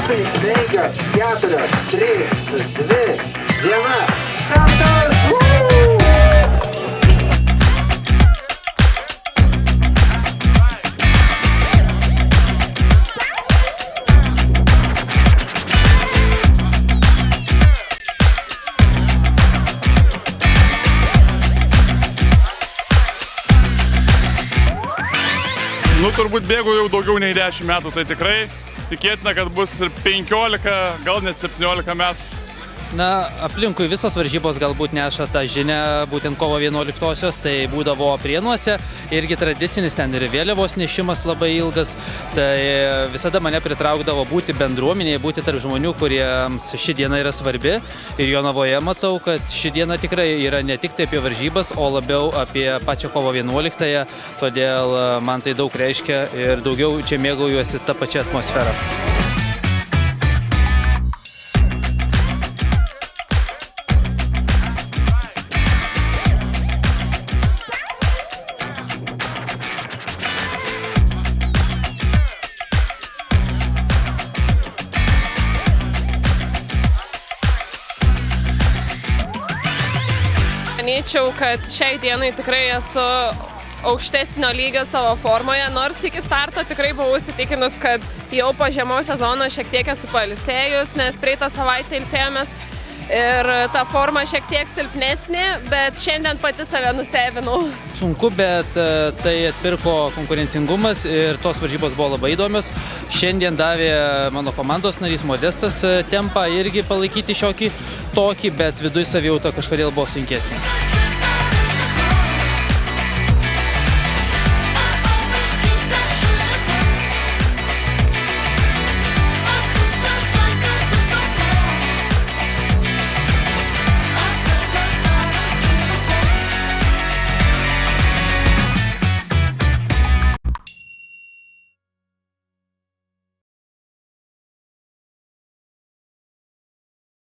Startai 5, 4, 3, 2, 1. Startas! Nu, turbūt bėgu jau daugiau nei 10 metų, tai tikrai tikėtina, kad bus ir 15, gal net 17 metų. Na, aplinkui visos varžybos galbūt neša tą žinią, būtent kovo 11-osios, tai būdavo Prienuose, irgi tradicinis ten ir vėliavos nešimas labai ilgas, tai visada mane pritraukdavo būti bendruomenėje, būti tarp žmonių, kuriems ši diena yra svarbi, ir Jonavoje matau, kad ši diena tikrai yra ne tik tai apie varžybas, o labiau apie pačią kovo 11-ąją, todėl man tai daug reiškia ir daugiau čia mėgaujuosi tą pačią atmosferą. Manyčiau, kad šiai dienai tikrai esu aukštesnio lygio savo formoje, nors iki starto tikrai buvau įsitikinus, kad jau po žiemos sezono šiek tiek esu pailsėjus, nes praeitą savaitę ilsėjomės ir ta forma šiek tiek silpnesnė, bet šiandien pati save nustebinau. Sunku, bet tai atpirko konkurencingumas ir tos varžybos buvo labai įdomios. Šiandien davė mano komandos narys Modestas tempą irgi palaikyti šiokį tokį, bet viduj savijauta kažkodėl buvo sunkesnė.